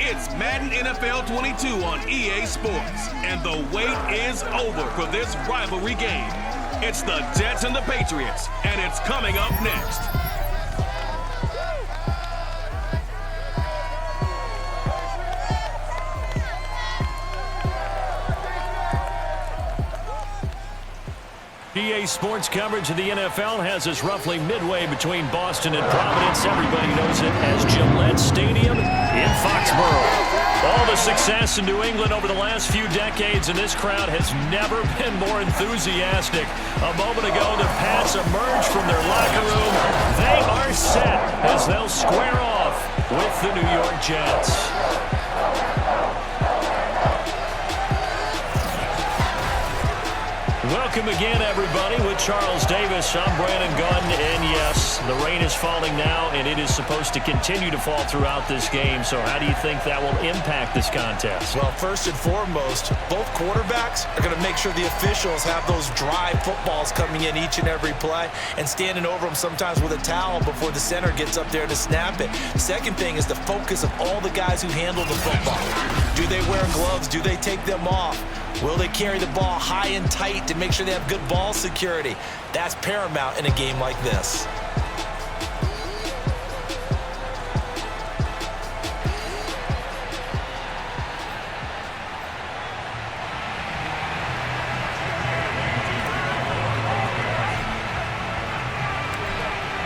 It's Madden NFL 22 on EA Sports, and the wait is over for this rivalry game. It's the Jets and the Patriots, and it's coming up next. EA Sports coverage of the NFL has us roughly midway between Boston and Providence. Everybody knows it as Gillette Stadium in Foxborough. All the success in New England over the last few decades, and this crowd has never been more enthusiastic. A moment ago, the Pats emerged from their locker room. They are set as they'll square off with the New York Jets. Welcome again, everybody, with Charles Davis. I'm Brandon Gunn, and yes, the rain is falling now, and it is supposed to continue to fall throughout this game. So how do you think that will impact this contest? Well, first and foremost, both quarterbacks are going to make sure the officials have those dry footballs coming in each and every play and standing over them sometimes with a towel before the center gets up there to snap it. Second thing is the focus of all the guys who handle the football. Do they wear gloves? Do they take them off? Will they carry the ball high and tight to make sure they have good ball security? That's paramount in a game like this.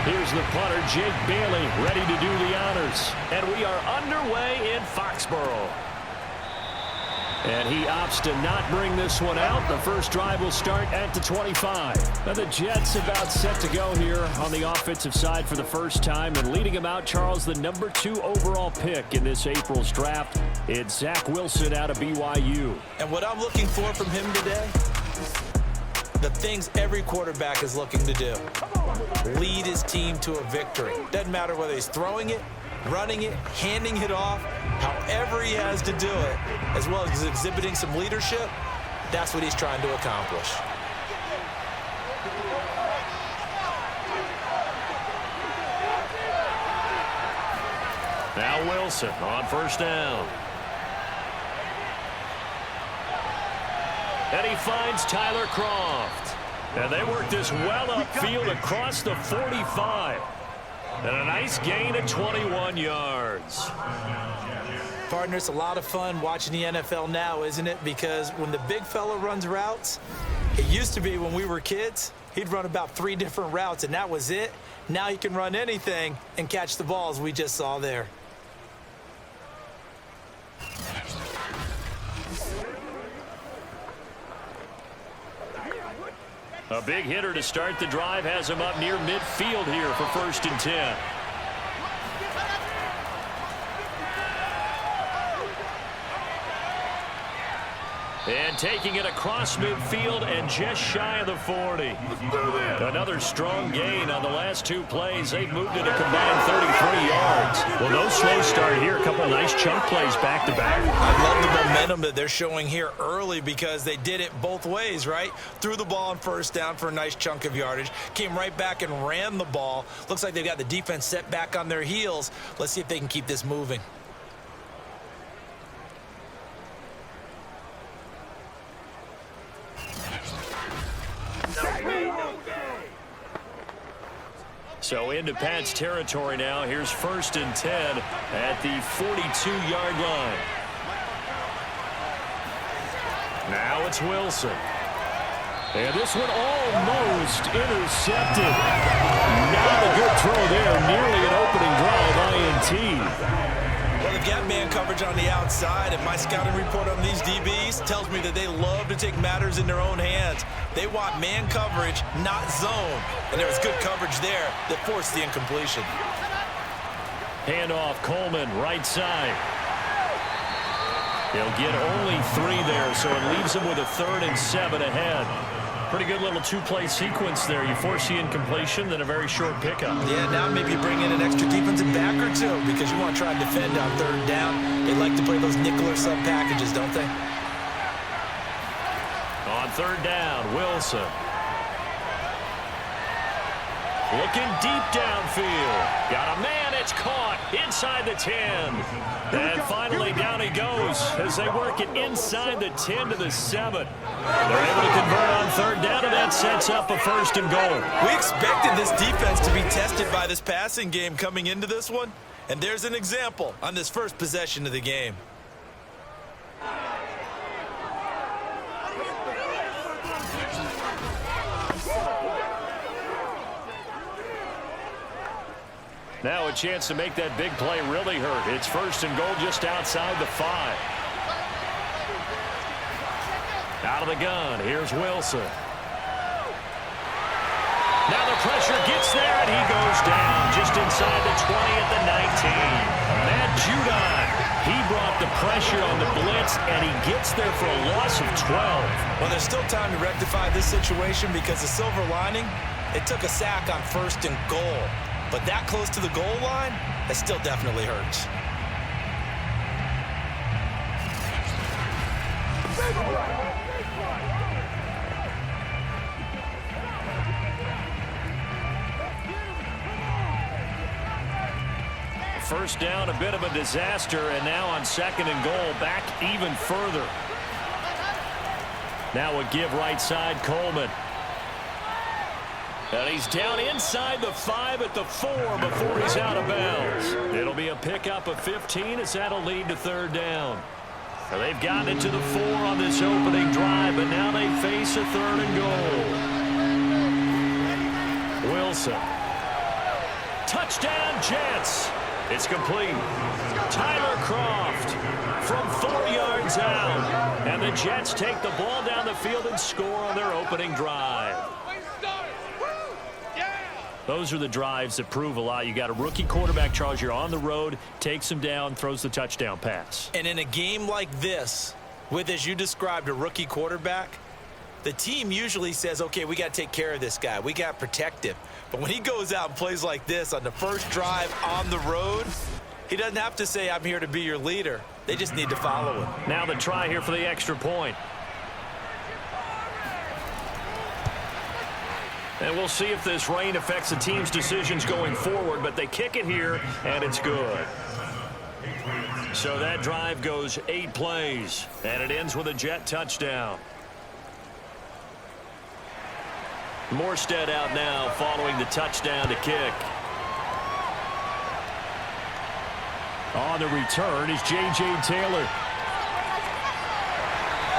Here's the punter, Jake Bailey, ready to do the honors. And we are underway in Foxborough. And he opts to not bring this one out. The first drive will start at the 25. Now the Jets about set to go here on the offensive side for the first time. And leading him out, Charles, the number 2 overall pick in this April's draft. It's Zach Wilson out of BYU. And what I'm looking for from him today, the things every quarterback is looking to do. Lead his team to a victory. Doesn't matter whether he's throwing it, running it, handing it off, however he has to do it, as well as exhibiting some leadership, that's what he's trying to accomplish. Now Wilson on first down. And he finds Tyler Croft. And they work this well upfield across the 45. And a nice gain of 21 yards. Partner, it's a lot of fun watching the NFL now, isn't it? Because when the big fella runs routes, it used to be when we were kids, he'd run about 3 different routes, and that was it. Now he can run anything and catch the balls we just saw there. A big hitter to start the drive has him up near midfield here for 1st and 10. And taking it across midfield and just shy of the 40. Another strong gain on the last 2 plays. They've moved it a combined 33 yards. Well, no slow start here. A couple nice chunk plays back to back. I love the momentum that they're showing here early because they did it both ways, right? Threw the ball on first down for a nice chunk of yardage. Came right back and ran the ball. Looks like they've got the defense set back on their heels. Let's see if they can keep this moving. So into Pat's territory now. Here's 1st and 10 at the 42-yard line. Now it's Wilson. And this one almost intercepted. Not a good throw there. Nearly an opening drive INT. Well, they've got man coverage on the outside, and my scouting report on these DBs tells me that they love to take matters in their own hands. They want man coverage, not zone. And there was good coverage there that forced the incompletion. Handoff, Coleman, right side. He'll get only 3 there, so it leaves him with a 3rd and 7 ahead. Pretty good little 2-play sequence there. You force the incompletion, then a very short pickup. Yeah, now maybe bring in an extra defensive back or 2 because you want to try and defend on 3rd down. They like to play those nickel or sub packages, don't they? On 3rd down, Wilson. Looking deep downfield. Got a man, it's caught inside the 10. And finally down he goes as they work it inside the 10 to the 7. They're able to convert on third down, and that sets up a 1st and goal. We expected this defense to be tested by this passing game coming into this one. And there's an example on this first possession of the game. Now a chance to make that big play really hurt. It's 1st and goal just outside the 5. Out of the gun, here's Wilson. Now the pressure gets there, and he goes down just inside the 20 at the 19. Matt Judon, he brought the pressure on the blitz, and he gets there for a loss of 12. Well, there's still time to rectify this situation because the silver lining, it took a sack on 1st and goal. But that close to the goal line, that still definitely hurts. First down, a bit of a disaster, and now on 2nd and goal, back even further. Now a give right side, Coleman. And he's down inside the 5 at the 4 before he's out of bounds. It'll be a pickup of 15 as that'll lead to 3rd down. So they've gotten into the 4 on this opening drive, but now they face a 3rd and goal. Wilson. Touchdown, Jets. It's complete. Tyler Kroft from 4 yards out. And the Jets take the ball down the field and score on their opening drive. Those are the drives that prove a lot. You got a rookie quarterback, Charles. You're on the road, takes him down, throws the touchdown pass. And in a game like this, with, as you described, a rookie quarterback, the team usually says, okay, we got to take care of this guy. We got to protect him. But when he goes out and plays like this on the first drive on the road, he doesn't have to say, I'm here to be your leader. They just need to follow him. Now the try here for the extra point. And we'll see if this rain affects the team's decisions going forward, but they kick it here, and it's good. So that drive goes 8 plays, and it ends with a Jet touchdown. Morstead out now following the touchdown to kick. On the return is J.J. Taylor.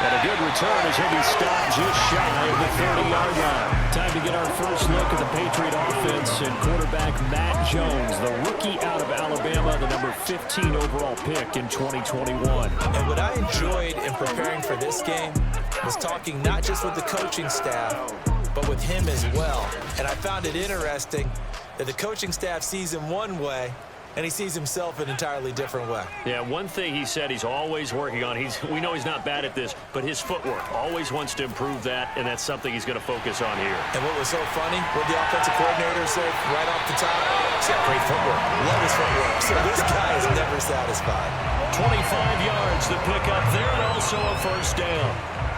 And a good return as he'll be stopped just shy of the 30-yard line. Time to get our first look at the Patriot offense and quarterback Matt Jones, the rookie out of Alabama, the number 15 overall pick in 2021. And what I enjoyed in preparing for this game was talking not just with the coaching staff, but with him as well. And I found it interesting that the coaching staff sees him one way, and he sees himself an entirely different way. Yeah, one thing he said he's always working on, we know he's not bad at this, but his footwork, always wants to improve that, and that's something he's going to focus on here. And what was so funny, what the offensive coordinator said right off the top, he's got great footwork, love his footwork. So this guy is never satisfied. 25 yards to pick up there, and also a first down.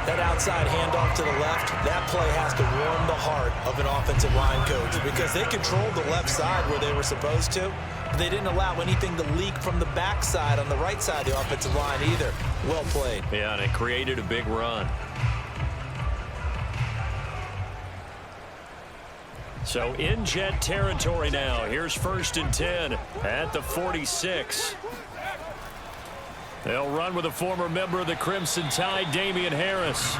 That outside handoff to the left, that play has to warm the heart of an offensive line coach because they controlled the left side where they were supposed to. But they didn't allow anything to leak from the backside on the right side of the offensive line either. Well played. Yeah, and it created a big run. So in Jet territory now. Here's 1st and 10 at the 46. They'll run with a former member of the Crimson Tide, Damian Harris.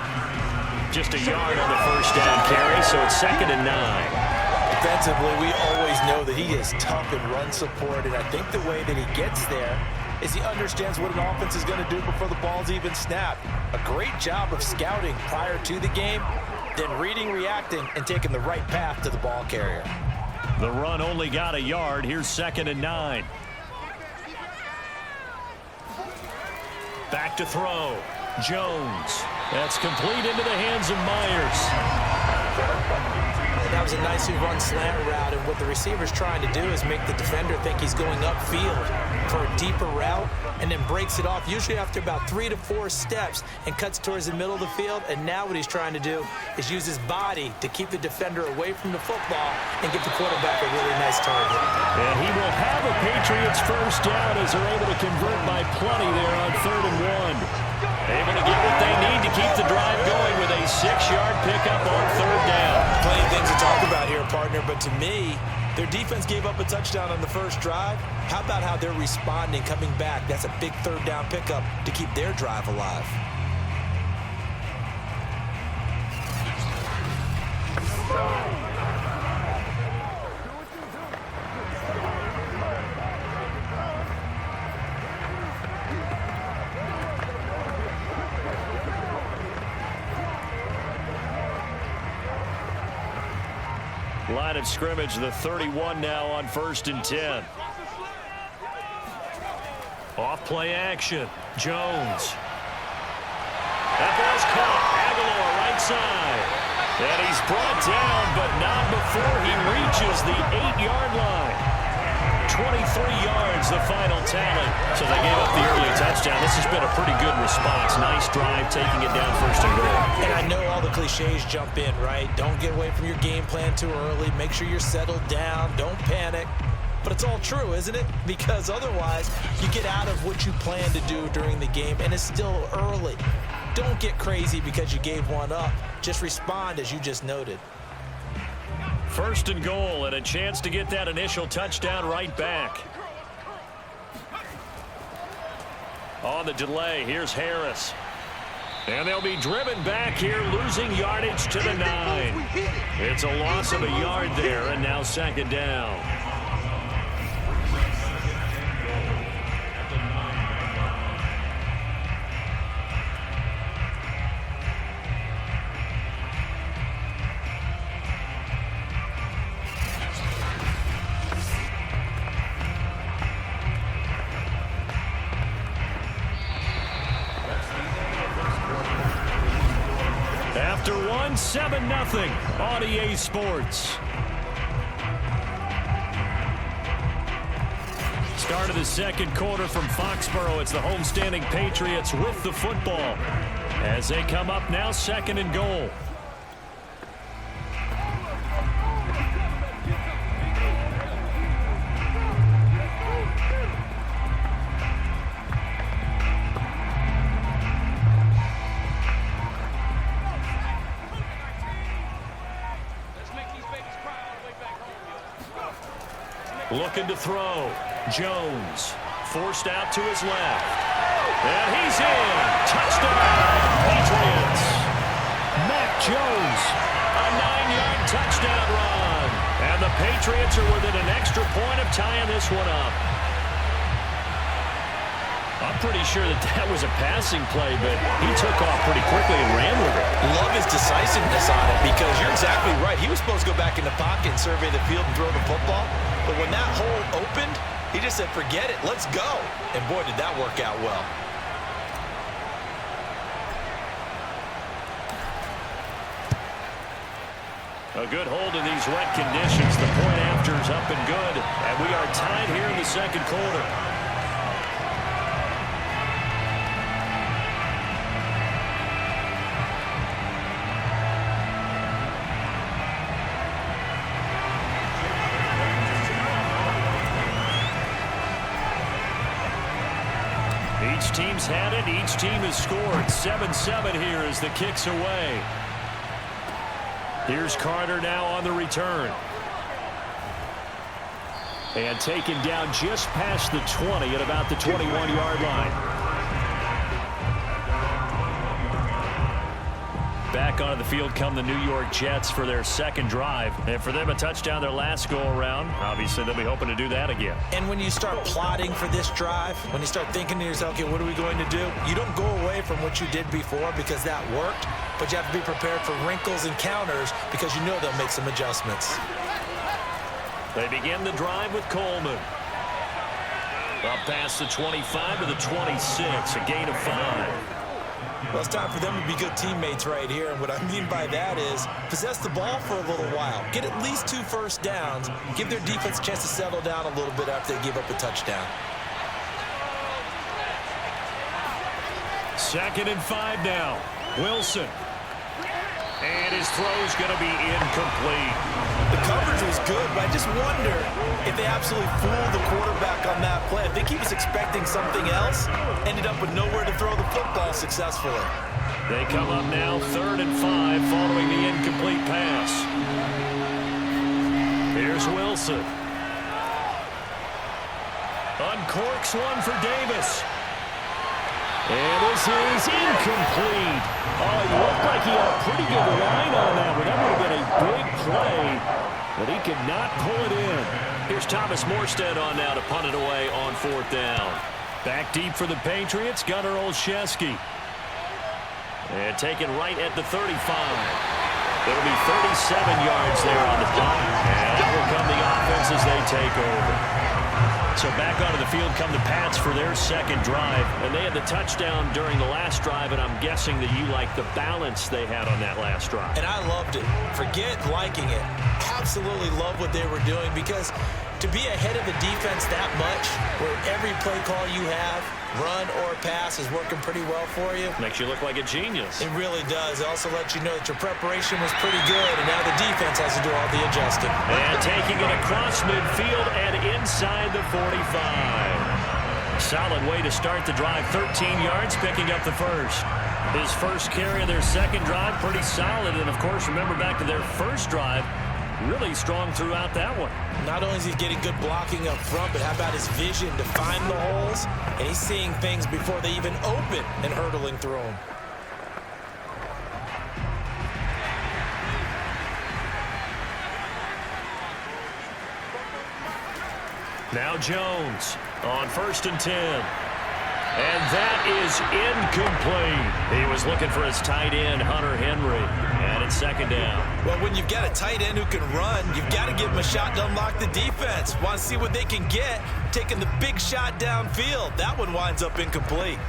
Just a yard on the first down carry, so it's 2nd and 9. Defensively, we always know that he is tough in run support, and I think the way that he gets there is he understands what an offense is going to do before the ball's even snapped. A great job of scouting prior to the game, then reading, reacting, and taking the right path to the ball carrier. The run only got a yard. Here's 2nd and 9. Back to throw. Jones. That's complete into the hands of Myers. Now sometimes a nicely run slant route, and what the receiver's trying to do is make the defender think he's going upfield for a deeper route, and then breaks it off, usually after about 3 to 4 steps, and cuts towards the middle of the field. And now what he's trying to do is use his body to keep the defender away from the football and get the quarterback a really nice target. And he will have a Patriots first down as they're able to convert by plenty there on 3rd and 1. Able to get what they need to keep the drive going with a 6-yard pickup on 3rd down. Plenty of things to talk about here, partner, but to me, their defense gave up a touchdown on the first drive. How about how they're responding, coming back? That's a big 3rd down pickup to keep their drive alive. Line of scrimmage, the 31 now on 1st and 10. Off play action. Jones. That ball's caught. Aguilar right side. And he's brought down, but not before he reaches the 8-yard line. 23 yards, the final tally. So they gave up the early touchdown. This has been a pretty good response. Nice drive, taking it down 1st and goal. And I know all the cliches jump in, right? Don't get away from your game plan too early. Make sure you're settled down. Don't panic. But it's all true, isn't it? Because otherwise, you get out of what you plan to do during the game, and it's still early. Don't get crazy because you gave one up. Just respond as you just noted. 1st and goal, and a chance to get that initial touchdown right back. On the delay, here's Harris. And they'll be driven back here, losing yardage to the 9. It's a loss of a yard there, and now 2nd down. After 7-0 on EA Sports. Start of the 2nd quarter from Foxborough. It's the homestanding Patriots with the football as they come up now 2nd and goal. Looking to throw. Jones forced out to his left. And he's in. Touchdown, Patriots. Mac Jones, a 9-yard touchdown run. And the Patriots are within an extra point of tying this one up. I'm pretty sure that was a passing play, but he took off pretty quickly and ran with it. Love his decisiveness on it because you're exactly right. He was supposed to go back in the pocket and survey the field and throw the football. But when that hole opened, he just said, forget it, let's go. And boy, did that work out well. A good hold in these wet conditions. The point after is up and good. And we are tied here in the 2nd quarter. Each team's had it. Each team has scored. 7-7 here as the kick's away. Here's Carter now on the return. And taken down just past the 20 at about the 21-yard line. Back onto the field come the New York Jets for their 2nd drive. And for them, a touchdown their last go-around. Obviously, they'll be hoping to do that again. And when you start plotting for this drive, when you start thinking to yourself, okay, what are we going to do? You don't go away from what you did before because that worked, but you have to be prepared for wrinkles and counters because you know they'll make some adjustments. They begin the drive with Coleman. Up past the 25 to the 26, a gain of 5. Well, it's time for them to be good teammates right here. And what I mean by that is possess the ball for a little while. Get at least 2 first downs. Give their defense a chance to settle down a little bit after they give up a touchdown. 2nd and 5 now. Wilson. And his throw's going to be incomplete. The coverage was good, but I just wonder if they absolutely fooled the quarterback on that play. I think he was expecting something else. Ended up with nowhere to throw the football successfully. They come up now 3rd and 5 following the incomplete pass. Here's Wilson. Uncorks one for Davis. And this is incomplete. Oh, it looked like he had a pretty good line on that one. That would have been a big play, but he could not pull it in. Here's Thomas Morstead on now to punt it away on 4th down. Back deep for the Patriots, Gunnar Olszewski. And taken right at the 35. It'll be 37 yards there on the punt. And that will come the offense as they take over. So back onto the field come the Pats for their 2nd drive. And they had the touchdown during the last drive, and I'm guessing that you like the balance they had on that last drive. And I loved it. Forget liking it. Absolutely love what they were doing, because to be ahead of the defense that much, where every play call you have, run or pass, is working pretty well for you. Makes you look like a genius. It really does. It also lets you know that your preparation was pretty good, and now the defense has to do all the adjusting. And taking it across midfield and inside the 45. Solid way to start the drive. 13 yards, picking up the first. His first carry of their 2nd drive, pretty solid. And, of course, remember back to their first drive, really strong throughout that one. Not only is he getting good blocking up front, but how about his vision to find the holes? And he's seeing things before they even open and hurtling through them. Now Jones on 1st and 10. And that is incomplete. He was looking for his tight end, Hunter Henry. And it's 2nd down. Well, when you've got a tight end who can run, you've got to give him a shot to unlock the defense. Want to see what they can get, taking the big shot downfield. That one winds up incomplete.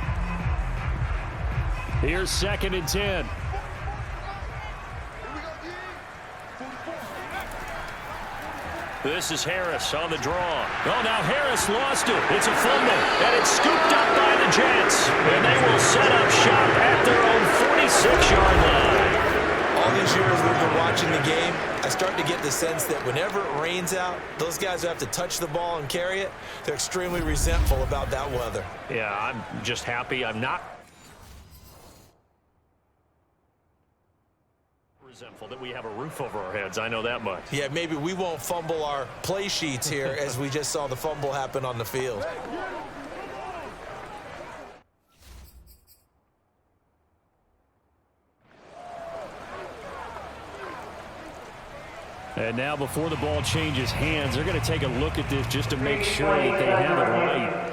Here's 2nd and 10. This is Harris on the draw. Oh, now Harris lost it. It's a fumble, and it's scooped up by the Jets. And they will set up shop at their own 46-yard line. All these years we've been watching the game, I start to get the sense that whenever it rains out, those guys who have to touch the ball and carry it, they're extremely resentful about that weather. Yeah, I'm just happy I'm not resentful that we have a roof over our heads. I know that much. Yeah, maybe we won't fumble our play sheets here as we just saw the fumble happen on the field. And now before the ball changes hands, they're going to take a look at this just to make sure that they have it right.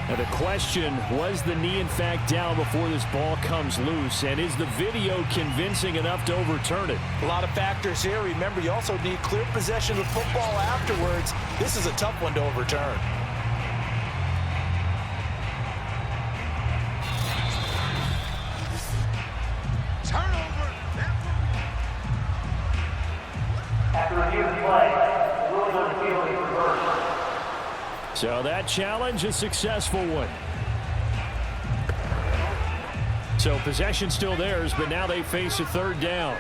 Now the question, was the knee in fact down before this ball comes loose? And is the video convincing enough to overturn it? A lot of factors here. Remember, you also need clear possession of football afterwards. This is a tough one to overturn. Turnover. After review of the play, rules on the field is reversed. So that challenge, a successful one. So possession still theirs, but now they face a 3rd down.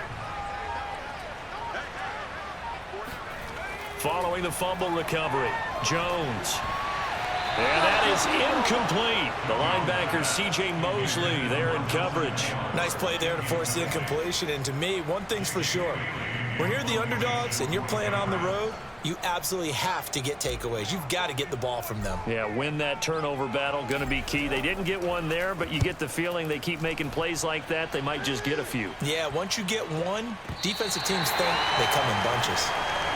Following the fumble recovery, Jones. And that is incomplete. The linebacker, C.J. Mosley, there in coverage. Nice play there to force the incompletion. And to me, one thing's for sure. When you're the underdogs and you're playing on the road, you absolutely have to get takeaways. You've got to get the ball from them. Yeah, win that turnover battle, going to be key. They didn't get one there, but you get the feeling they keep making plays like that, they might just get a few. Yeah, once you get one, defensive teams think they come in bunches.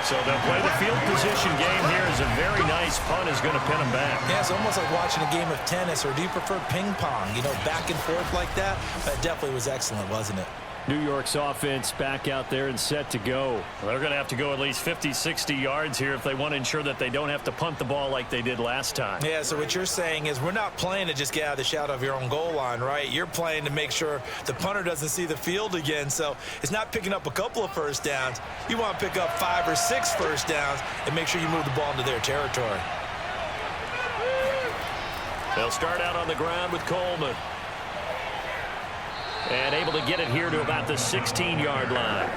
So they'll play the field position game here as a very nice punt is going to pin them back. Yeah, it's almost like watching a game of tennis, or do you prefer ping pong? You know, back and forth like that? That definitely was excellent, wasn't it? New York's offense back out there and set to go. Well, they're going to have to go at least 50, 60 yards here if they want to ensure that they don't have to punt the ball like they did last time. Yeah, so what you're saying is we're not playing to just get out of the shadow of your own goal line, right? You're playing to make sure the punter doesn't see the field again. So it's not picking up a couple of first downs. You want to pick up 5 or 6 first downs and make sure you move the ball into their territory. They'll start out on the ground with Coleman. And able to get it here to about the 16-yard line.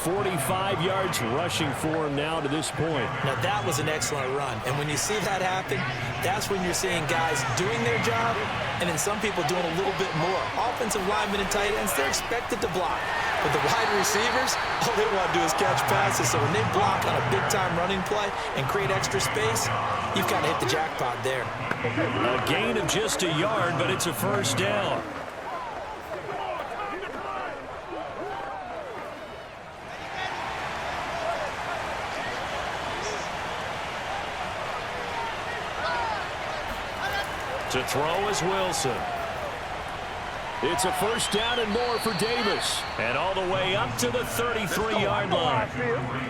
45 yards rushing for him now to this point. Now, that was an excellent run. And when you see that happen, that's when you're seeing guys doing their job and then some people doing a little bit more. Offensive linemen and tight ends, they're expected to block. But the wide receivers, all they want to do is catch passes. So when they block on a big-time running play and create extra space, you've got to hit the jackpot there. A gain of just a yard, but it's a first down. To throw is Wilson. It's a first down and more for Davis. And all the way up to the 33-yard line.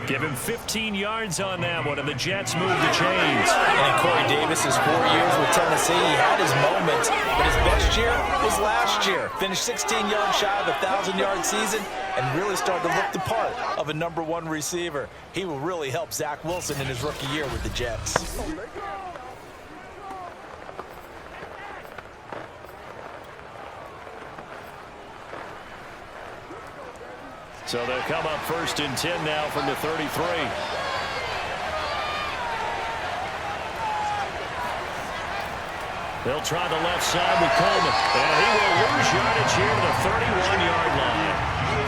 Give him 15 yards on that one, and the Jets move the chains. And Corey Davis' 4 years with Tennessee, he had his moments, but his best year was last year. Finished 16 yards shy of a 1,000-yard season and really started to look the part of a #1 receiver. He will really help Zach Wilson in his rookie year with the Jets. So they'll come up first and 10 now from the 33. They'll try the left side with Coleman. And he will lose yardage here to the 31-yard line.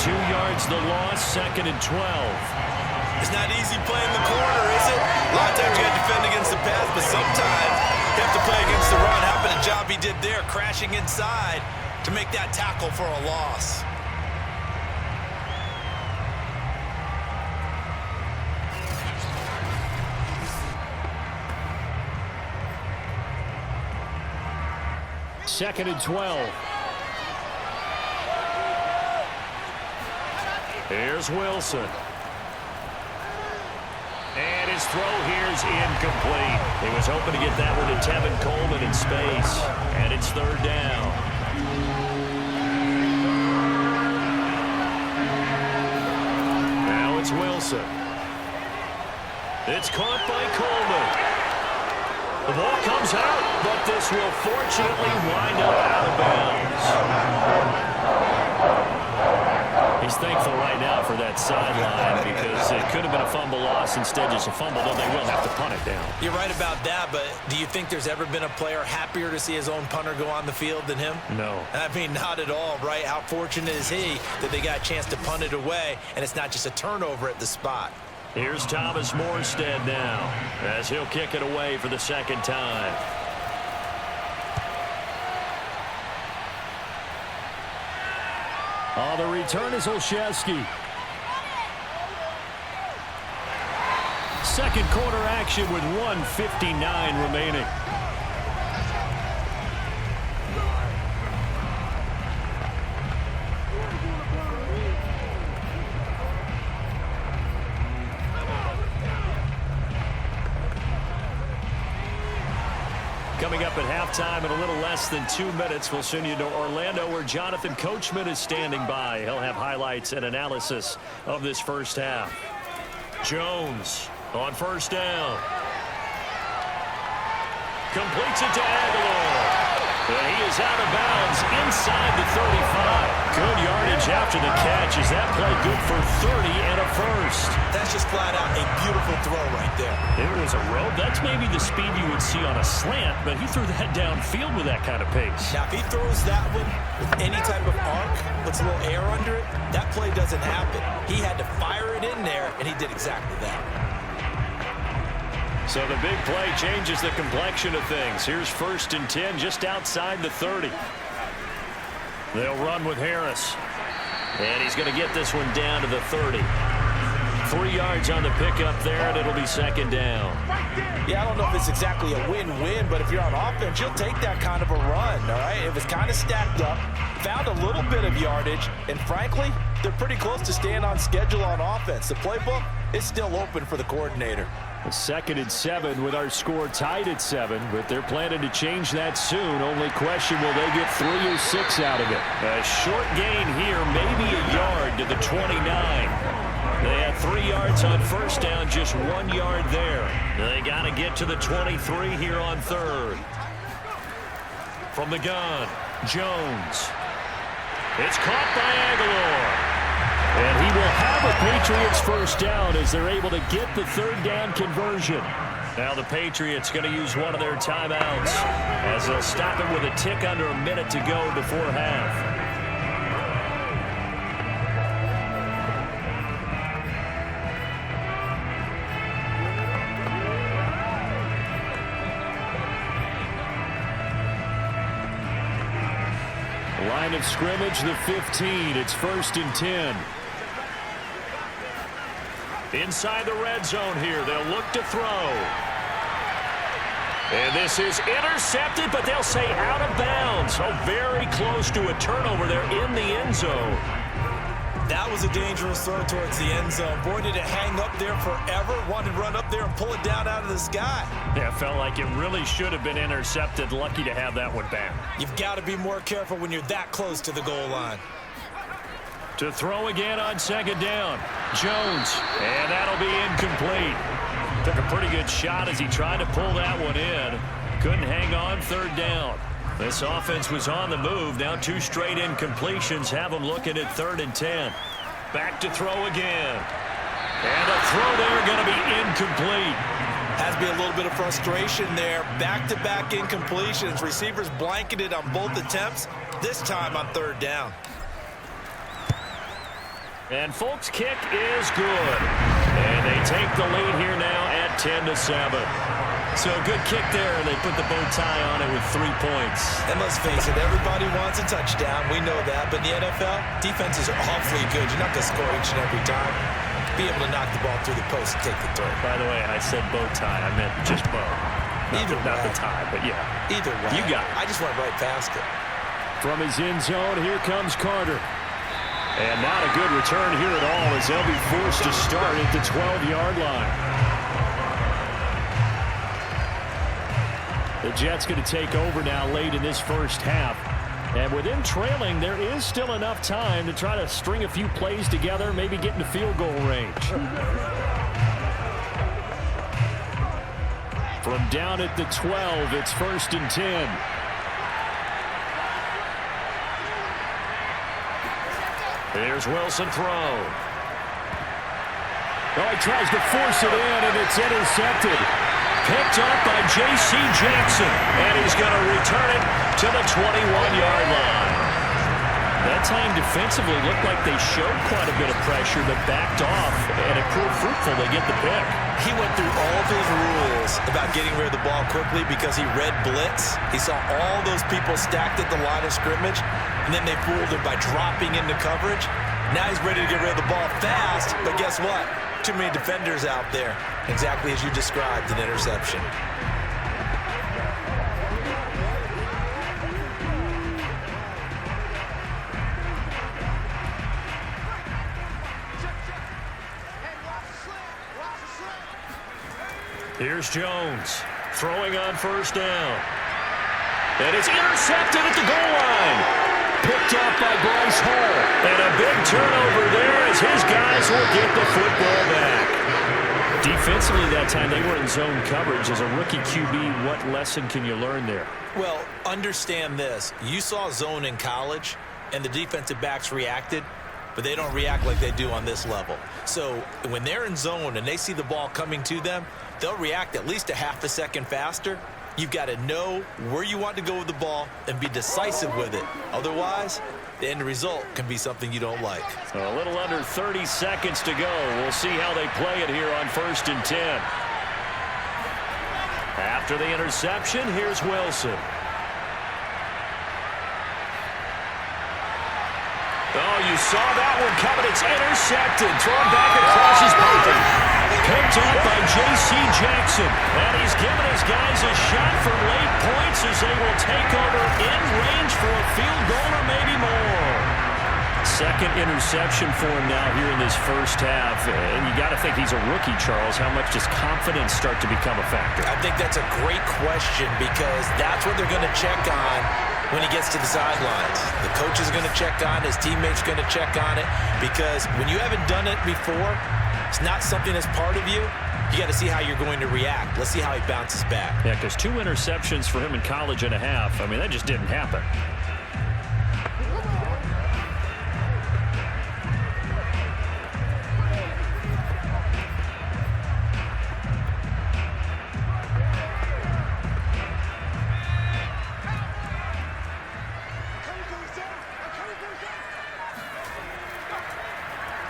2 yards the loss, 2nd and 12. It's not easy playing the corner, is it? A lot of times you have to defend against the pass, but sometimes you have to play against the run. How about a job he did there, crashing inside to make that tackle for a loss? Second and 12. Here's Wilson. And his throw here's incomplete. He was hoping to get that one to Tevin Coleman in space. And it's 3rd down. Now it's Wilson. It's caught by Coleman. The ball comes out, but this will fortunately wind up out of bounds. He's thankful right now for that sideline because it could have been a fumble loss, instead just a fumble, though they will have to punt it down. You're right about that, but do you think there's ever been a player happier to see his own punter go on the field than him? No. I mean, not at all, right? How fortunate is he that they got a chance to punt it away, and it's not just a turnover at the spot. Here's Thomas Morstead now as he'll kick it away for the 2nd time. On the return is Olszewski. Second quarter action with 1:59 remaining. Coming up at halftime in a little less than 2 minutes, we'll send you to Orlando where Jonathan Coachman is standing by. He'll have highlights and analysis of this first half. Jones on first down. Completes it to Aguilar. And he is out of bounds inside the 35. Good yardage after the catch. Is that play good for 30 and a first? That's just flat out a beautiful throw right there. It was a rope. That's maybe the speed you would see on a slant, but he threw that downfield with that kind of pace. Now, if he throws that one with any type of arc, puts a little air under it, that play doesn't happen. He had to fire it in there, and he did exactly that. So the big play changes the complexion of things. Here's 1st and 10 just outside the 30. They'll run with Harris. And he's going to get this one down to the 30. 3 yards on the pickup there, and it'll be second down. Yeah, I don't know if it's exactly a win-win, but if you're on offense, you'll take that kind of a run, all right? It was kind of stacked up, found a little bit of yardage, and frankly, they're pretty close to staying on schedule on offense. The playbook is still open for the coordinator. 2nd and 7 with our score tied at 7, but they're planning to change that soon. Only question, will they get 3 or 6 out of it? A short gain here, maybe a yard to the 29. They had 3 yards on first down, just 1 yard there. They got to get to the 23 here on 3rd. From the gun, Jones. It's caught by Aguilar. And he will have a Patriots first down as they're able to get the 3rd down conversion. Now the Patriots going to use one of their timeouts as they'll stop it with a tick under a minute to go before half. Line of scrimmage, the 15. It's 1st and 10. Inside the red zone here, they'll look to throw. And this is intercepted, but they'll say out of bounds. So very close to a turnover there in the end zone. That was a dangerous throw towards the end zone. Boy, did it hang up there forever. Wanted to run up there and pull it down out of the sky. Yeah, it felt like it really should have been intercepted. Lucky to have that one back. You've got to be more careful when you're that close to the goal line. To throw again on 2nd down. Jones. And that'll be incomplete. Took a pretty good shot as he tried to pull that one in. Couldn't hang on 3rd down. This offense was on the move. Now 2 straight incompletions have them looking at 3rd and 10. Back to throw again. And a throw there going to be incomplete. Has to be a little bit of frustration there. Back-to-back incompletions. Receivers blanketed on both attempts. This time on 3rd down. And Folk's kick is good. And they take the lead here now at 10-7. So a good kick there, and they put the bow tie on it with 3 points. And let's face it, everybody wants a touchdown. We know that. But in the NFL, defenses are awfully good. You're not going to score each and every time. Be able to knock the ball through the post and take the throw. By the way, I said bow tie. I meant just bow. Not the tie, but yeah. Either way. You got it. I just went right past it. From his end zone, here comes Carter. And not a good return here at all as they'll be forced to start at the 12-yard line. The Jets going to take over now late in this first half. And with them trailing, there is still enough time to try to string a few plays together, maybe get into field goal range. From down at the 12, it's 1st and 10. Here's Wilson throw. Oh, he tries to force it in, and it's intercepted. Picked up by J.C. Jackson, and he's going to return it to the 21-yard line. That time defensively looked like they showed quite a bit of pressure, but backed off, and it proved fruitful. They get the pick. He went through all of his rules about getting rid of the ball quickly because he read blitz. He saw all those people stacked at the line of scrimmage, and then they fooled him by dropping into coverage. Now he's ready to get rid of the ball fast, but guess what? Too many defenders out there. Exactly as you described, an interception. Here's Jones throwing on 1st down. And it's intercepted at the goal line. Picked up by Bryce Hall. And a big turnover there as his guys will get the football back. Defensively that time, they were in zone coverage. As a rookie QB, what lesson can you learn there? Well, understand this. You saw zone in college, and the defensive backs reacted, but they don't react like they do on this level. So when they're in zone and they see the ball coming to them, they'll react at least a half a second faster. You've got to know where you want to go with the ball and be decisive with it. Otherwise, the end result can be something you don't like. So a little under 30 seconds to go. We'll see how they play it here on 1st and 10. After the interception, here's Wilson. Oh, you saw that one coming. It's intercepted. Thrown back across his both picked off by J.C. Jackson. And he's given his guys a shot for late points as they will take over in range for a field goal or maybe more. Second interception for him now here in this first half. And you got to think he's a rookie, Charles. How much does confidence start to become a factor? I think that's a great question because that's what they're going to check on when he gets to the sidelines. The coach is going to check on it. His teammates are going to check on it because when you haven't done it before, it's not something that's part of you. You got to see how you're going to react. Let's see how he bounces back. Yeah, because 2 interceptions for him in college and a half. I mean, that just didn't happen.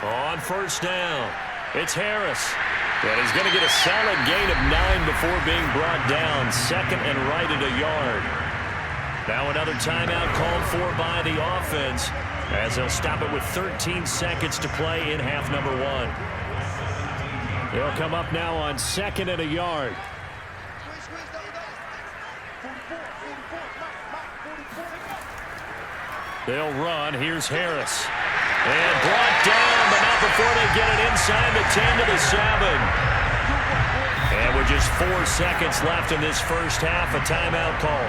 On first down, it's Harris. And he's going to get a solid gain of 9 before being brought down. Second and right at a yard. Now another timeout called for by the offense as they'll stop it with 13 seconds to play in half number 1. They'll come up now on second and a yard. They'll run. Here's Harris. And brought down, but not before they get it inside the 10 to the 7. And with just 4 seconds left in this first half, a timeout call.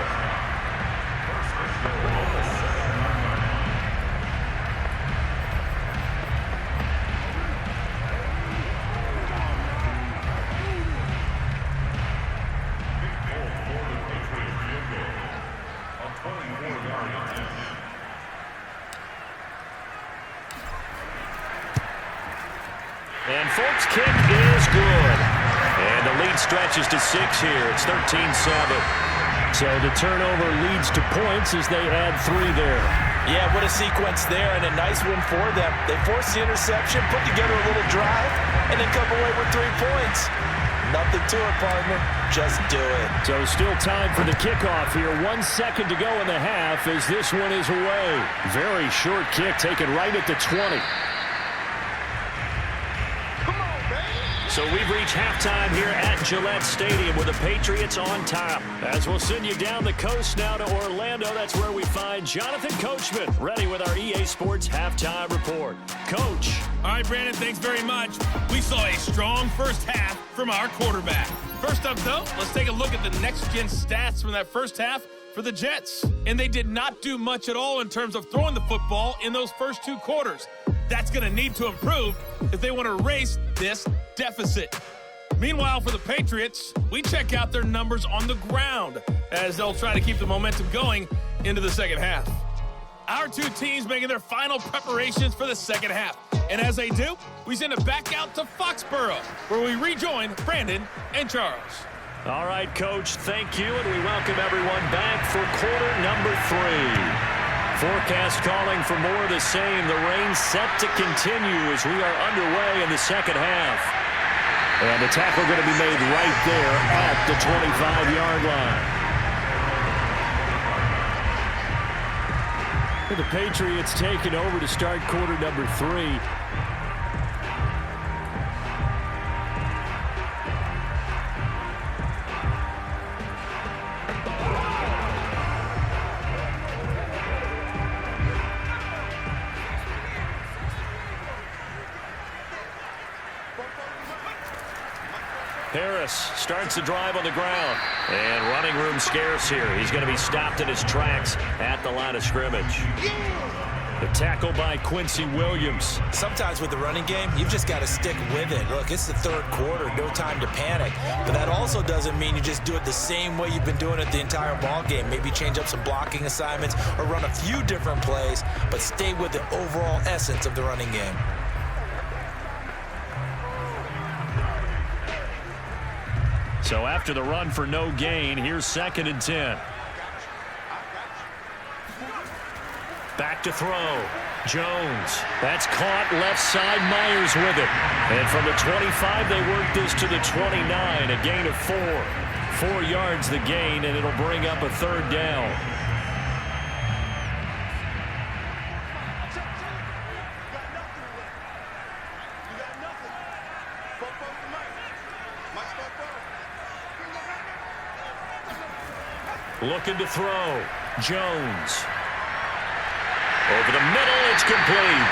And Folks' kick is good. And the lead stretches to 6 here. It's 13-7. So the turnover leads to points as they add 3 there. Yeah, what a sequence there, and a nice one for them. They forced the interception, put together a little drive, and then come away with 3 points. Nothing to it, partner. Just do it. So still time for the kickoff here. 1 second to go in the half as this one is away. Very short kick taken right at the 20. So we've reached halftime here at Gillette Stadium with the Patriots on top. As we'll send you down the coast now to Orlando, that's where we find Jonathan Coachman ready with our EA Sports Halftime Report. Coach. All right, Brandon, thanks very much. We saw a strong first half from our quarterback. First up, though, let's take a look at the next-gen stats from that first half for the Jets. And they did not do much at all in terms of throwing the football in those first 2 quarters. That's going to need to improve if they want to erase this deficit. Meanwhile, for the Patriots, we check out their numbers on the ground as they'll try to keep the momentum going into the second half. Our 2 teams making their final preparations for the second half. And as they do, we send it back out to Foxborough, where we rejoin Brandon and Charles. All right, Coach, thank you, and we welcome everyone back for quarter number 3. Forecast calling for more of the same. The rain set to continue as we are underway in the second half. And the tackle going to be made right there at the 25-yard line. The Patriots taking over to start quarter number 3. Harris starts the drive on the ground. And running room scarce here. He's going to be stopped in his tracks at the line of scrimmage. The tackle by Quincy Williams. Sometimes with the running game, you've just got to stick with it. Look, it's the 3rd quarter, no time to panic. But that also doesn't mean you just do it the same way you've been doing it the entire ball game. Maybe change up some blocking assignments or run a few different plays, but stay with the overall essence of the running game. So after the run for no gain, here's 2nd and 10. Back to throw. Jones. That's caught left side. Myers with it. And from the 25, they work this to the 29. A gain of 4. 4 yards the gain, and it'll bring up a 3rd down. Looking to throw. Jones. Over the middle, it's complete.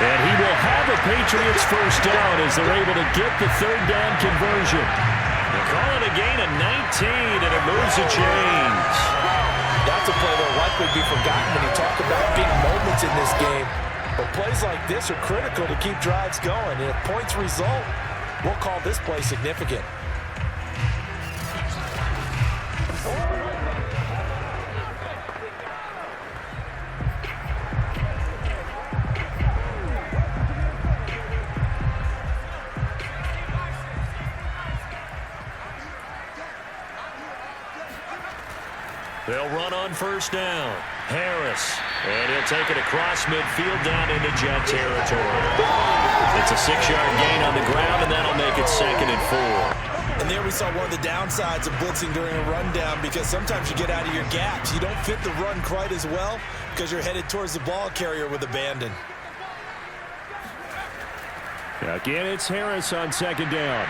And he will have a Patriots first down as they're able to get the third down conversion. They'll call it a gain of 19, and it moves the chains. That's a play that will likely be forgotten when you talk about big moments in this game. But plays like this are critical to keep drives going. And if points result, we'll call this play significant. They'll run on first down. Harris. And he'll take it across midfield down into Jet territory. It's a 6-yard gain on the ground, and that'll make it 2nd and 4. And there we saw one of the downsides of blitzing during a rundown, because sometimes you get out of your gaps. You don't fit the run quite as well because you're headed towards the ball carrier with abandon. Again, it's Harris on 2nd down.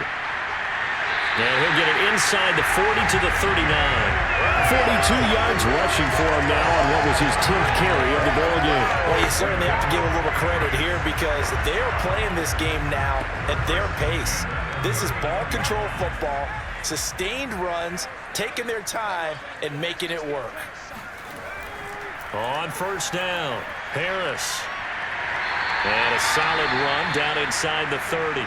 And he'll get it inside the 40 to the 39. 42 yards rushing for him now on what was his 10th carry of the ball game. Well, you certainly have to give a little credit here because they're playing this game now at their pace. This is ball control football, sustained runs, taking their time, and making it work. On first down, Harris. And a solid run down inside the 30.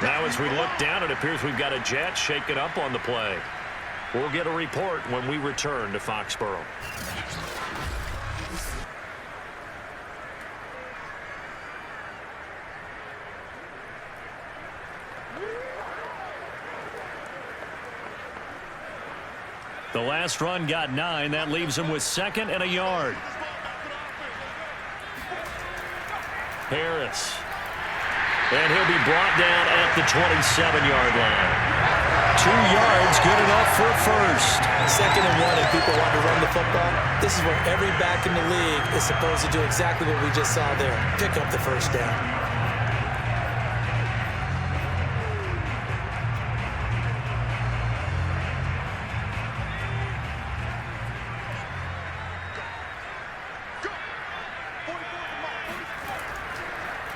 Now as we look down, it appears we've got a Jet shaken up on the play. We'll get a report when we return to Foxborough. The last run got 9. That leaves him with 2nd and a yard. Harris. And he'll be brought down at the 27-yard line. 2 yards, good enough for a first. 2nd and 1, if people want to run the football, this is where every back in the league is supposed to do exactly what we just saw there. Pick up the first down.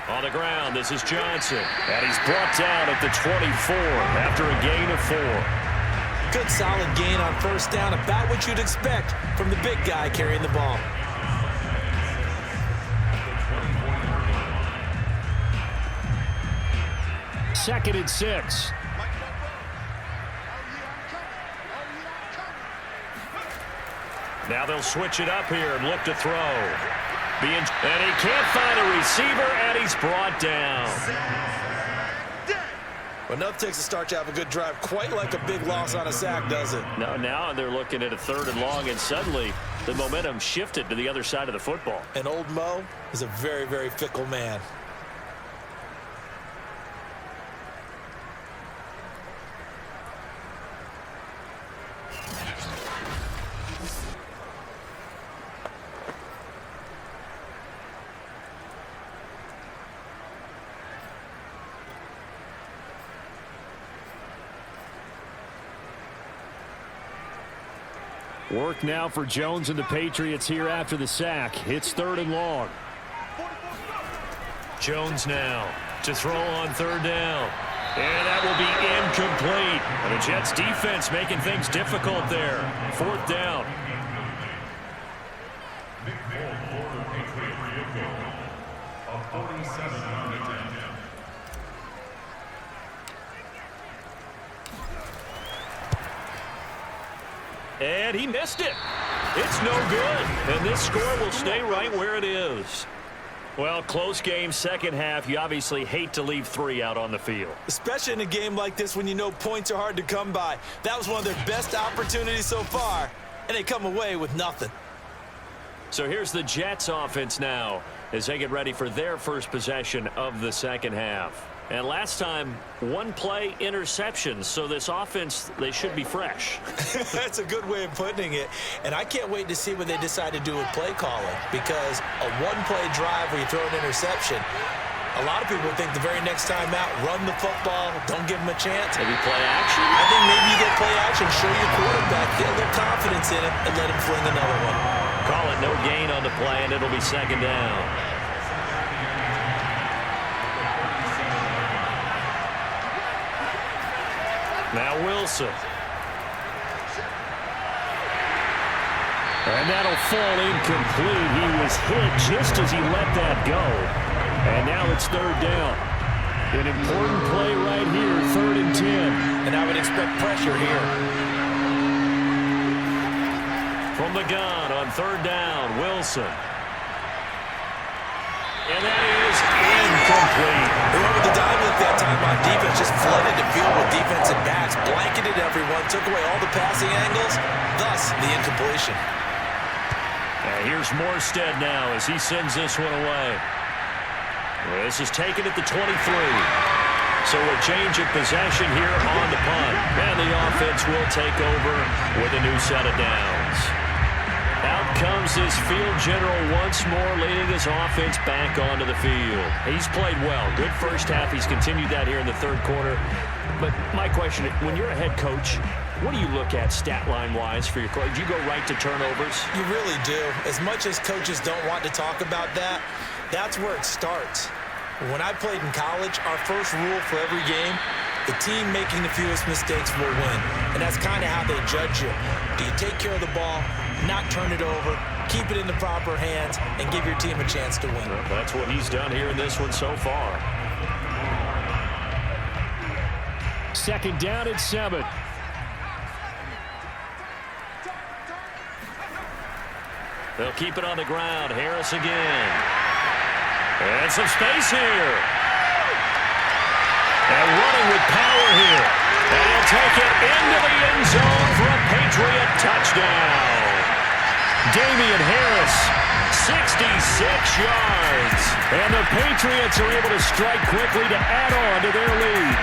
On the ground, this is Johnson. And he's brought down at the 24 after a gain of 4. Good solid gain on first down, about what you'd expect from the big guy carrying the ball. Second and 6. Now they'll switch it up here and look to throw. And he can't find a receiver, and he's brought down. Well, enough takes a start to have a good drive, quite like a big loss on a sack, does it? No, now they're looking at a 3rd and long, and suddenly the momentum shifted to the other side of the football. And old Mo is a very, very fickle man. Work now for Jones and the Patriots here after the sack. It's 3rd and long. Jones now to throw on 3rd down. And that will be incomplete. And the Jets defense making things difficult there. 4th down. And he missed it. It's no good. And this score will stay right where it is. Well, close game, second half. You obviously hate to leave 3 out on the field. Especially in a game like this when you know points are hard to come by. That was one of their best opportunities so far, and they come away with nothing. So here's the Jets offense now as they get ready for their first possession of the second half. And last time, 1 play interceptions, so this offense, they should be fresh. That's a good way of putting it. And I can't wait to see what they decide to do with play calling, because a 1-play drive where you throw an interception, A lot of people think the very next time out, run the football, don't give them a chance. Maybe play action? I think maybe you get play action, show your quarterback, get a little confidence in him, and let him fling another one. Call it no gain on the play, and it'll be second down. Now Wilson. And that'll fall incomplete. He was hit just as he let that go. And now it's third down. An important play right here, 3rd and 10. And I would expect pressure here. From the gun on 3rd down, Wilson. And that is incomplete. They went with the dive look that time on defense, just flooded the field with defensive backs, blanketed everyone, took away all the passing angles, thus the incompletion. Here's Morstead now as he sends this one away. This is taken at the 23. So a change of possession here on the punt. And the offense will take over with a new set of downs. Out comes his field general once more, leading his offense back onto the field. He's played well. Good first half. He's continued that here in the 3rd quarter. But my question, when you're a head coach, what do you look at stat line-wise for your coach? Do you go right to turnovers? You really do. As much as coaches don't want to talk about that, that's where it starts. When I played in college, our first rule for every game, the team making the fewest mistakes will win. And that's kind of how they judge you. Do you take care of the ball, not turn it over, keep it in the proper hands, and give your team a chance to win? Well, that's what he's done here in this one so far. 2nd down at 7. They'll keep it on the ground. Harris again. And some space here. And running with power here. And he'll take it into the end zone for a Patriot touchdown. Damian Harris, 66 yards. And the Patriots are able to strike quickly to add on to their lead.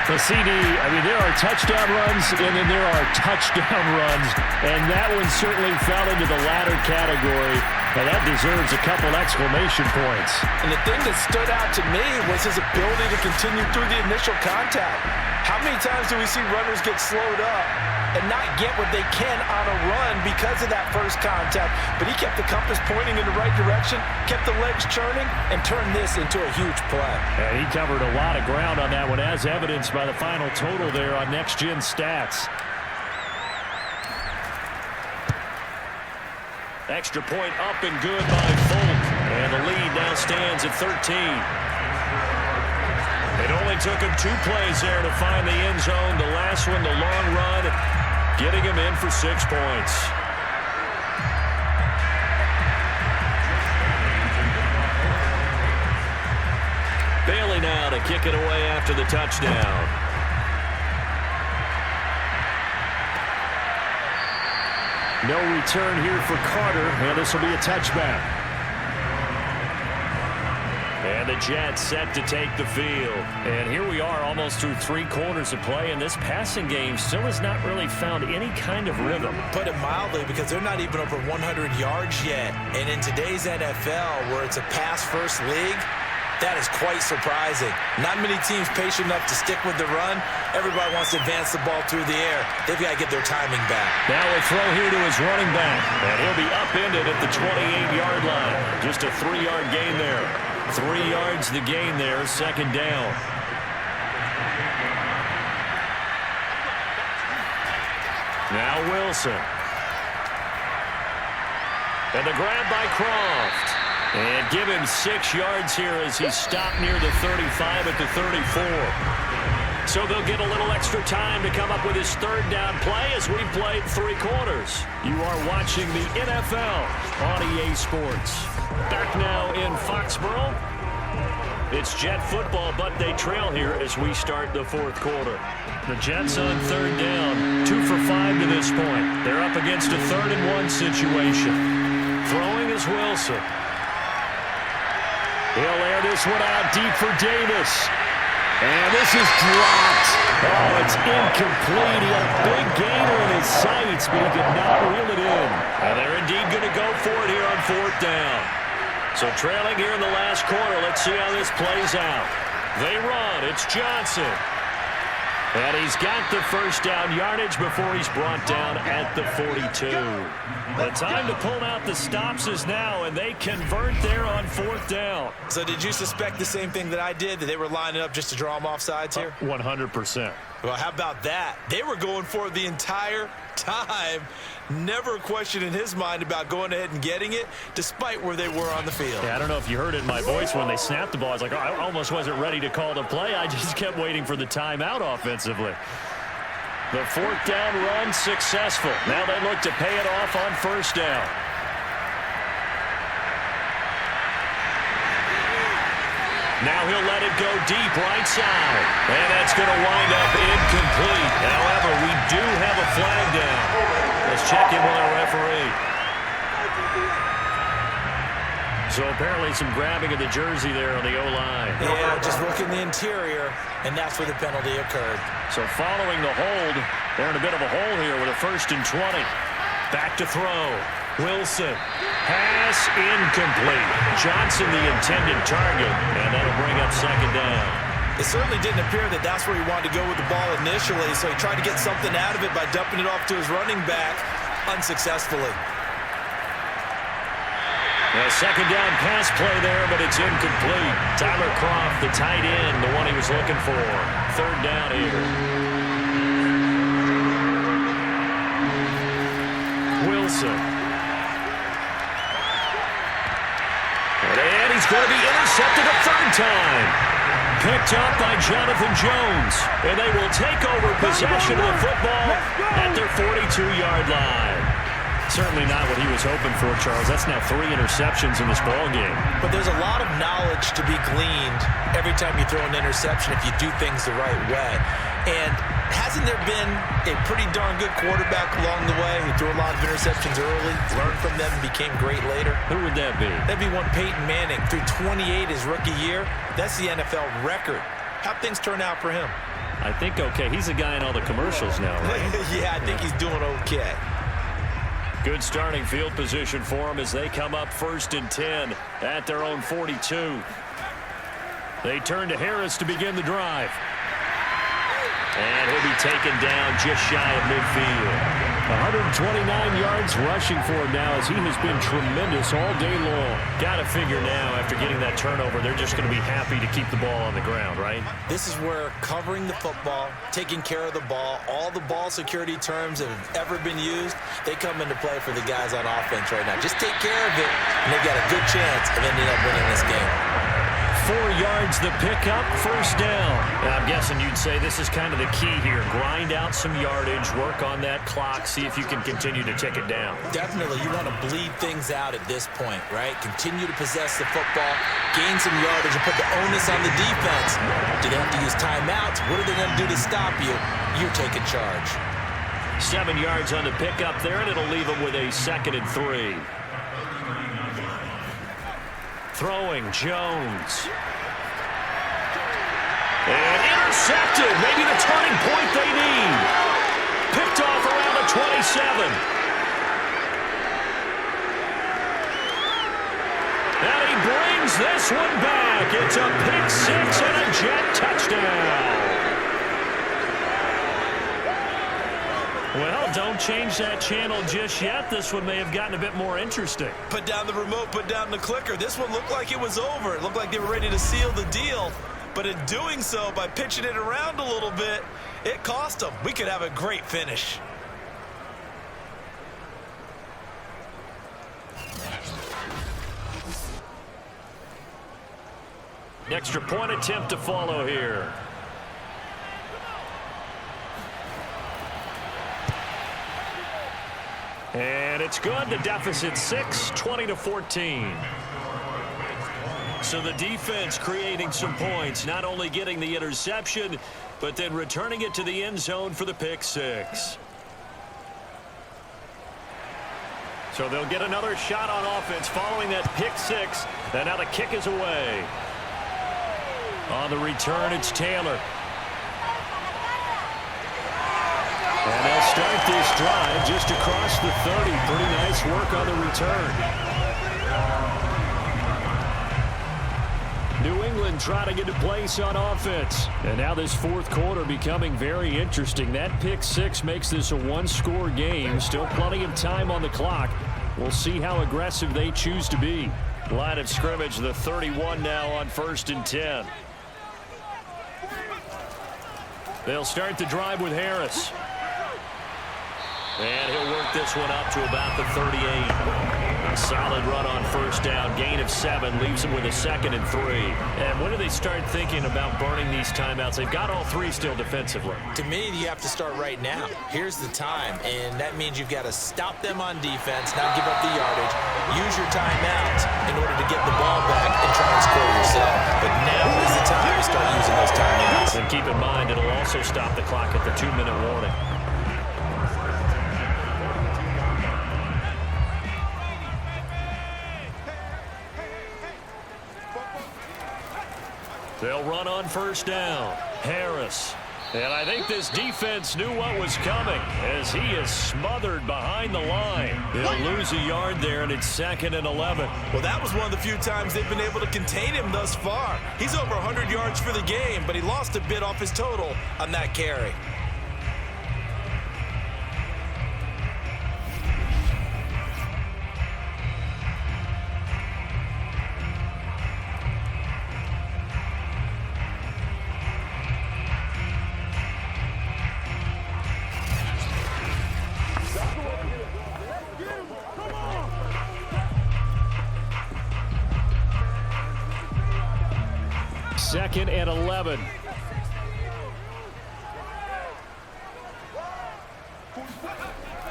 The CD, I mean, there are touchdown runs, and then there are touchdown runs, and that one certainly fell into the latter category, and that deserves a couple exclamation points. And the thing that stood out to me was his ability to continue through the initial contact. How many times do we see runners get slowed up and not get what they can on a run because of that first contact? But he kept the compass pointing in the right direction, kept the legs churning, and turned this into a huge play. And he covered a lot of ground on that one, as evidenced by the final total there on Next Gen Stats. Extra point up and good by Folk. And the lead now stands at 13. It only took him 2 plays there to find the end zone. The last one, the long run, getting him in for 6 points. Bailey now to kick it away after the touchdown. No return here for Carter, and this will be a touchback. And the Jets set to take the field. And here we are almost through 3 quarters of play, and this passing game still has not really found any kind of rhythm. Put it mildly, because they're not even over 100 yards yet. And in today's NFL, where it's a pass-first league, that is quite surprising. Not many teams patient enough to stick with the run. Everybody wants to advance the ball through the air. They've got to get their timing back. Now a throw here to his running back. And he'll be upended at the 28-yard line. Just a 3-yard gain there. 3 yards the gain there, 2nd down. Now Wilson. And the grab by Croft. And give him 6 yards here as he stopped near the 35 at the 34. So they'll get a little extra time to come up with his 3rd down play as we've played 3 quarters. You are watching the NFL on EA Sports. Back now in Foxborough. It's Jet football, but they trail here as we start the 4th quarter. The Jets on 3rd down, 2 for 5 to this point. They're up against a 3rd and 1 situation. Throwing is Wilson. He'll air this one out deep for Davis. And this is dropped. Oh, it's incomplete. He had a big gainer in his sights, but he could not reel it in. And they're indeed going to go for it here on 4th down. So trailing here in the last quarter. Let's see how this plays out. They run. It's Johnson. And he's got the first down yardage before he's brought down at the 42. The time to pull out the stops is now, and they convert there on 4th down. So did you suspect the same thing that I did, that they were lining up just to draw them off sides here? 100%. Well, how about that? They were going for it the entire time. Never a question in his mind about going ahead and getting it, despite where they were on the field. Yeah, I don't know if you heard it in my voice when they snapped the ball. I was like, oh, I almost wasn't ready to call the play. I just kept waiting for the timeout offensively. The 4th down run successful. Now they look to pay it off on 1st down. Now he'll let it go deep right side. And that's going to wind up incomplete. However, we do have a flag down. Let's check in with our referee. So apparently some grabbing of the jersey there on the O-line. Yeah, just working the interior, and that's where the penalty occurred. So following the hold, they're in a bit of a hole here with a 1st and 20. Back to throw. Wilson. Pass incomplete. Johnson the intended target, and that'll bring up 2nd down. It certainly didn't appear that that's where he wanted to go with the ball initially, so he tried to get something out of it by dumping it off to his running back unsuccessfully. A 2nd down pass play there, but it's incomplete. Tyler Croft, the tight end, the one he was looking for. 3rd down here. Wilson. And he's going to be intercepted a 3rd time. Picked up by Jonathan Jones. And they will take over possession of the football at their 42-yard line. Certainly not what he was hoping for, Charles. That's now 3 interceptions in this ball game. But there's a lot of knowledge to be gleaned every time you throw an interception if you do things the right way. And hasn't there been a pretty darn good quarterback along the way who threw a lot of interceptions early, learned from them, and became great later? Who would that be? That'd be one Peyton Manning. Threw 28 his rookie year. That's the NFL record. How'd things turn out for him? I think okay. He's a guy in all the commercials now, right? Yeah, I think he's doing okay. Good starting field position for him as they come up 1st and 10 at their own 42. They turn to Harris to begin the drive. And he'll be taken down just shy of midfield. 129 yards rushing for him now as he has been tremendous all day long. Got to figure now after getting that turnover, they're just going to be happy to keep the ball on the ground, right? This is where covering the football, taking care of the ball, all the ball security terms that have ever been used, they come into play for the guys on offense right now. Just take care of it, and they've got a good chance of ending up winning this game. 4 yards the pickup, 1st down. And I'm guessing you'd say this is kind of the key here. Grind out some yardage, work on that clock, see if you can continue to tick it down. Definitely, you want to bleed things out at this point, right? Continue to possess the football, gain some yardage, and put the onus on the defense. Do they have to use timeouts? What are they going to do to stop you? You're taking charge. 7 yards on the pickup there, and it'll leave them with a 2nd and 3. Throwing Jones. And intercepted. Maybe the turning point they need. Picked off around the 27. And he brings this one back. It's a pick 6 and a Jet touchdown. Well, don't change that channel just yet. This one may have gotten a bit more interesting. Put down the remote, put down the clicker. This one looked like it was over. It looked like they were ready to seal the deal. But in doing so, by pitching it around a little bit, it cost them. We could have a great finish. An extra point attempt to follow here. And it's good. The deficit 6, 20-14. So the defense creating some points, not only getting the interception, but then returning it to the end zone for the pick 6. So they'll get another shot on offense following that pick 6. And now the kick is away. On the return, it's Taylor. And they'll start this drive just across the 30. Pretty nice work on the return. and trotting into place on offense. And now this fourth quarter becoming very interesting. That pick six makes this a one-score game. Still plenty of time on the clock. We'll see how aggressive they choose to be. Line of scrimmage, the 31 now on 1st and 10. They'll start the drive with Harris. And he'll work this one up to about the 38. A solid run on 1st down. Gain of 7 leaves him with a 2nd and 3. And when do they start thinking about burning these timeouts? They've got all 3 still defensively. To me, you have to start right now. Here's the time, and that means you've got to stop them on defense, not give up the yardage, use your timeouts in order to get the ball back and try and score yourself. But now is the time to start using those timeouts. And keep in mind, it'll also stop the clock at the 2-minute warning. They'll run on 1st down. Harris. And I think this defense knew what was coming as he is smothered behind the line. He'll lose a yard there, and it's 2nd and 11. Well, that was one of the few times they've been able to contain him thus far. He's over 100 yards for the game, but he lost a bit off his total on that carry. Second and 11.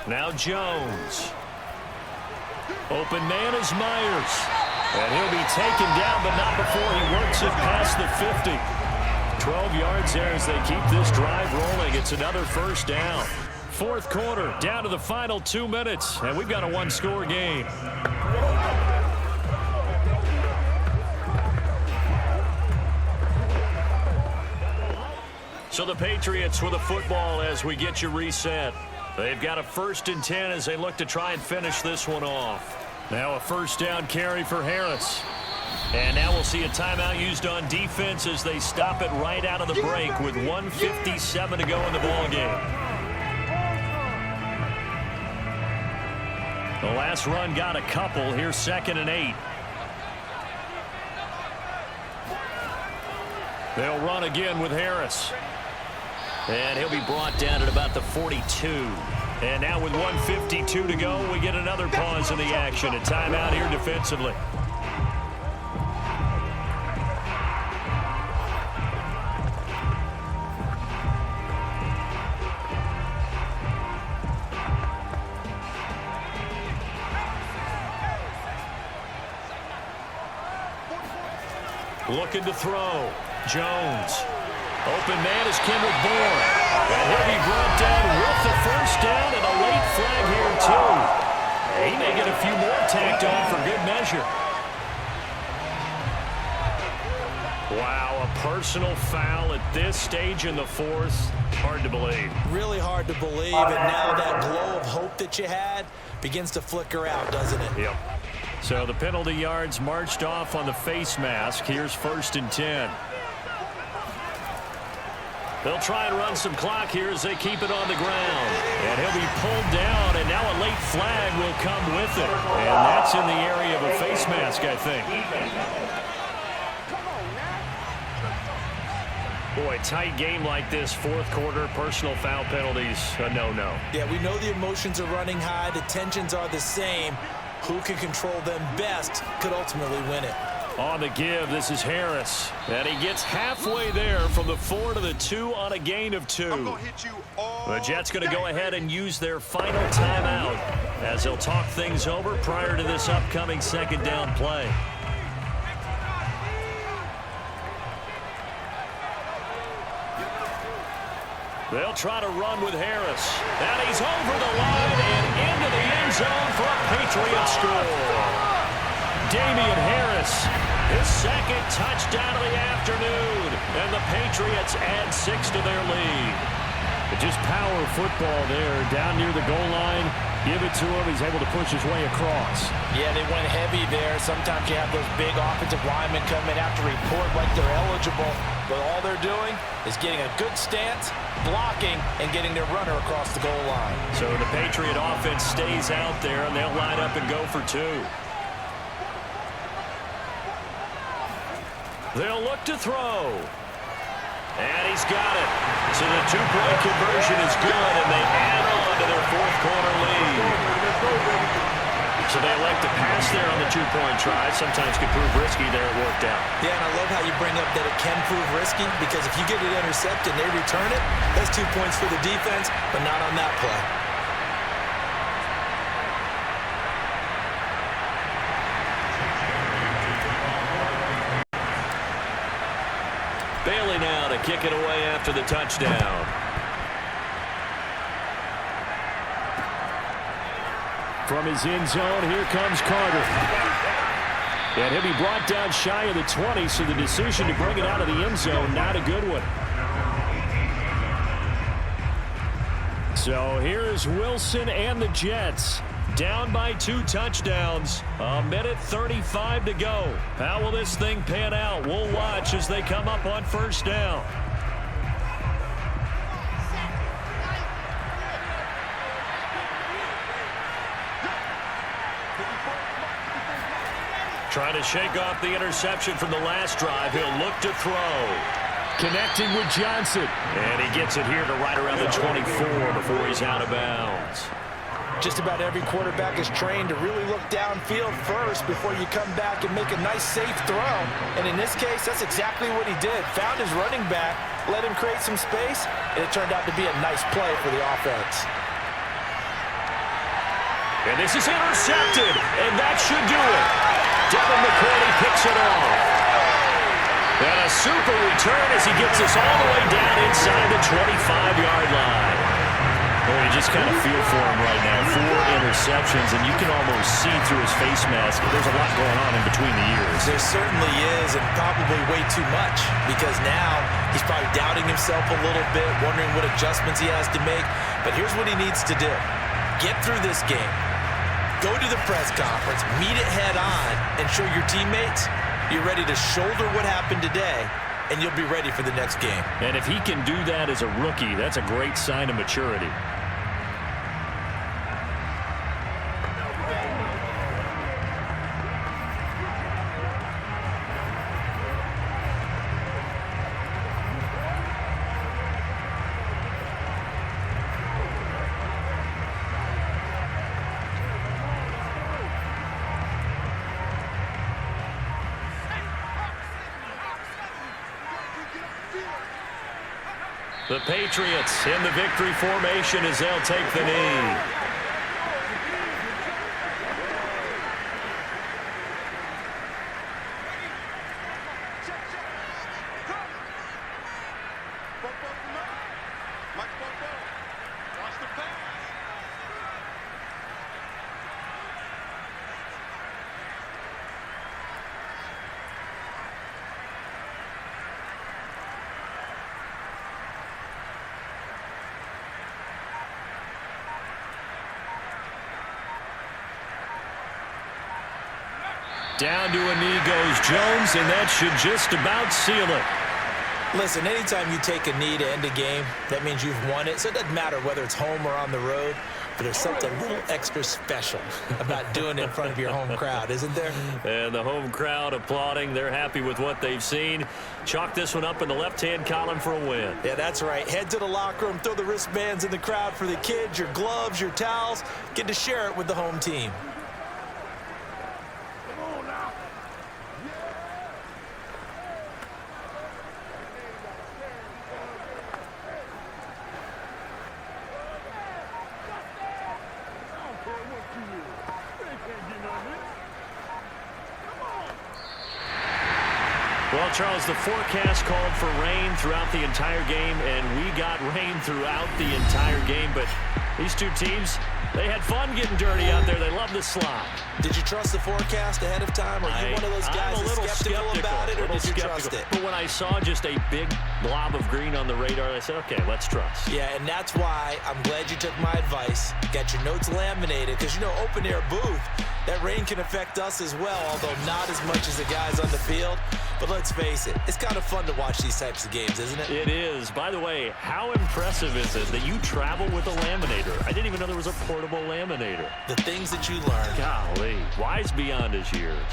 Now Jones. Open man is Myers. And he'll be taken down, but not before he works it past the 50. 12 yards there as they keep this drive rolling. It's another 1st down. Fourth quarter, down to the final 2 minutes, and we've got a one-score game. So the Patriots with a football as we get you reset. They've got a 1st and 10 as they look to try and finish this one off. Now a 1st down carry for Harris. And now we'll see a timeout used on defense as they stop it right out of the break with 1:57 to go in the ball game. The last run got a couple. Here's 2nd and 8. They'll run again with Harris. And he'll be brought down at about the 42. And now with 1:52 to go, we get another pause in the action. A timeout here defensively. Looking to throw. Jones. Open man is Kendrick Bourne. And he'll be brought down with the 1st down and a late flag here, too. He may get a few more tacked on for good measure. Wow, a personal foul at this stage in the 4th. Hard to believe. Really hard to believe, and now that glow of hope that you had begins to flicker out, doesn't it? Yep. So the penalty yards marched off on the face mask. Here's 1st and 10. They'll try and run some clock here as they keep it on the ground. And he'll be pulled down, and now a late flag will come with it. And that's in the area of a face mask, I think. Boy, tight game like this, 4th quarter, personal foul penalties, a no-no. Yeah, we know the emotions are running high. The tensions are the same. Who can control them best could ultimately win it. On the give, this is Harris. And he gets halfway there from the 4 to the 2 on a gain of 2. The Jets going to go ahead and use their final timeout as they'll talk things over prior to this upcoming 2nd down play. They'll try to run with Harris. And he's over the line and into the end zone for a Patriot score. Damian Harris, his 2nd touchdown of the afternoon. And the Patriots add 6 to their lead. Just power football there down near the goal line. Give it to him. He's able to push his way across. Yeah, they went heavy there. Sometimes you have those big offensive linemen come in after report like they're eligible, but all they're doing is getting a good stance, blocking, and getting their runner across the goal line. So the Patriot offense stays out there, and they'll line up and go for two. They'll look to throw. And he's got it. So the two-point conversion is good, and they add on to their fourth-quarter lead. So they elect to pass there on the two-point try. Sometimes can prove risky. There it worked out. Yeah, and I love how you bring up that it can prove risky, because if you get it intercepted and they return it, that's 2 points for the defense, but not on that play. Bailey now to kick it away after the touchdown. From his end zone, here comes Carter. And he'll be brought down shy of the 20, so the decision to bring it out of the end zone, not a good one. So here's Wilson and the Jets. Down by 2 touchdowns. 1:35 to go. How will this thing pan out? We'll watch as they come up on first down. Trying to shake off the interception from the last drive. He'll look to throw. Connecting with Johnson. And he gets it here to right around the 24 before he's out of bounds. Just about every quarterback is trained to really look downfield first before you come back and make a nice, safe throw. And in this case, that's exactly what he did. Found his running back, let him create some space, and it turned out to be a nice play for the offense. And this is intercepted, and that should do it. Devin McCourty picks it off. And a super return as he gets us all the way down inside the 25-yard line. Well, you just kind of feel for him right now. 4 interceptions, and you can almost see through his face mask. There's a lot going on in between the ears. There certainly is, and probably way too much, because now he's probably doubting himself a little bit, wondering what adjustments he has to make. But here's what he needs to do. Get through this game. Go to the press conference, meet it head on, and show your teammates you're ready to shoulder what happened today, and you'll be ready for the next game. And if he can do that as a rookie, that's a great sign of maturity. The Patriots in the victory formation as they'll take the knee. Down to a knee goes Jones, and that should just about seal it. Listen, anytime you take a knee to end a game, that means you've won it. So it doesn't matter whether it's home or on the road, but there's something a little extra special about doing it in front of your home crowd, isn't there? And the home crowd applauding. They're happy with what they've seen. Chalk this one up in the left-hand column for a win. Yeah, that's right. Head to the locker room, throw the wristbands in the crowd for the kids, your gloves, your towels. Get to share it with the home team. Well, Charles, the forecast called for rain throughout the entire game, and we got rain throughout the entire game. But these two teams, they had fun getting dirty out there. They love the slop. Did you trust the forecast ahead of time? Are you one of those guys that's skeptical about it, or did you trust it? But when I saw just a big blob of green on the radar. I said, okay, let's trust. Yeah, and that's why I'm glad you took my advice. Got your notes laminated, because, open air booth, that rain can affect us as well, although not as much as the guys on the field. But let's face it, it's kind of fun to watch these types of games, isn't it? It is. By the way, how impressive is it that you travel with a laminator? I didn't even know there was a portable laminator. The things that you learn. Golly, wise beyond his years.